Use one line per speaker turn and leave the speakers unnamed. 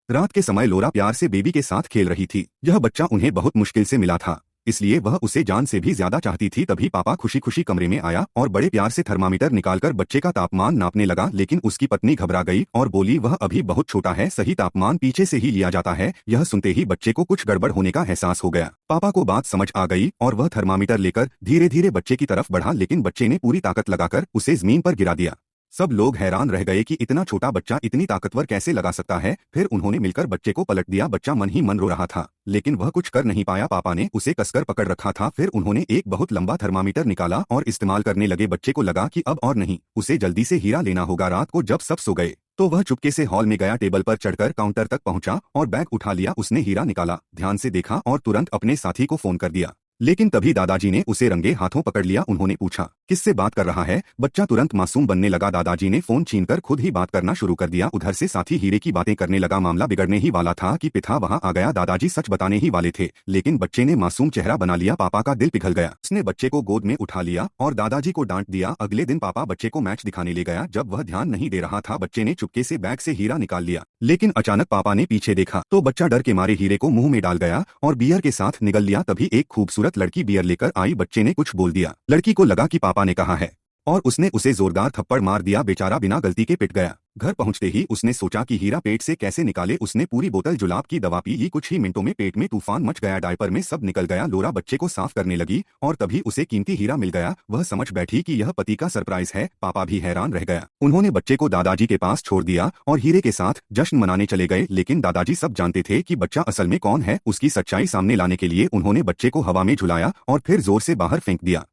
रात के समय लोरा प्यार से बेबी के साथ खेल रही थी। यह बच्चा उन्हें बहुत मुश्किल से मिला था, इसलिए वह उसे जान से भी ज्यादा चाहती थी। तभी पापा खुशी खुशी कमरे में आया और बड़े प्यार से थर्मामीटर निकालकर बच्चे का तापमान नापने लगा। लेकिन उसकी पत्नी घबरा गई और बोली, वह अभी बहुत छोटा है, सही तापमान पीछे से ही लिया जाता है। यह सुनते ही बच्चे को कुछ गड़बड़ होने का एहसास हो गया। पापा को बात समझ आ गई और वह थर्मामीटर लेकर धीरे धीरे बच्चे की तरफ बढ़ा, लेकिन बच्चे ने पूरी ताकत लगाकर उसे जमीन पर गिरा दिया। सब लोग हैरान रह गए कि इतना छोटा बच्चा इतनी ताकतवर कैसे लगा सकता है। फिर उन्होंने मिलकर बच्चे को पलट दिया। बच्चा मन ही मन रो रहा था, लेकिन वह कुछ कर नहीं पाया। पापा ने उसे कसकर पकड़ रखा था। फिर उन्होंने एक बहुत लंबा थर्मामीटर निकाला और इस्तेमाल करने लगे। बच्चे को लगा कि अब और नहीं, उसे जल्दी से हीरा लेना होगा। रात को जब सब सो गए तो वह चुपके से हॉल में गया, टेबल पर चढ़कर काउंटर तक पहुंचा और बैग उठा लिया। उसने हीरा निकाला, ध्यान से देखा और तुरंत अपने साथी को फोन कर दिया। लेकिन तभी दादाजी ने उसे रंगे हाथों पकड़ लिया। उन्होंने पूछा, किससे बात कर रहा है? बच्चा तुरंत मासूम बनने लगा। दादाजी ने फोन छीनकर खुद ही बात करना शुरू कर दिया। उधर से साथी हीरे की बातें करने लगा। मामला बिगड़ने ही वाला था कि पिता वहां आ गया। दादाजी सच बताने ही वाले थे, लेकिन बच्चे ने मासूम चेहरा बना लिया। पापा का दिल पिघल गया। उसने बच्चे को गोद में उठा लिया और दादाजी को डांट दिया। अगले दिन पापा बच्चे को मैच दिखाने ले गया। जब वह ध्यान नहीं दे रहा था, बच्चे ने चुपके से बैग से हीरा निकाल लिया। लेकिन अचानक पापा ने पीछे देखा तो बच्चा डर के मारे हीरे को मुंह में डाल गया और बियर के साथ निगल लिया। तभी एक खूबसूरत लड़की बियर लेकर आई। बच्चे ने कुछ बोल दिया। लड़की को लगा कि पापा ने कहा है और उसने उसे जोरदार थप्पड़ मार दिया। बेचारा बिना गलती के पिट गया। घर पहुंचते ही उसने सोचा कि हीरा पेट से कैसे निकाले। उसने पूरी बोतल जुलाब की दवा पी ही कुछ ही मिनटों में पेट में तूफान मच गया। डायपर में सब निकल गया। लोरा बच्चे को साफ करने लगी और तभी उसे कीमती हीरा मिल गया। वह समझ बैठी कि यह पति का सरप्राइज है। पापा भी हैरान रह गया। उन्होंने बच्चे को दादाजी के पास छोड़ दिया और हीरे के साथ जश्न मनाने चले गए। लेकिन दादाजी सब जानते थे कि बच्चा असल में कौन है। उसकी सच्चाई सामने लाने के लिए उन्होंने बच्चे को हवा में झुलाया और फिर जोर से बाहर फेंक दिया।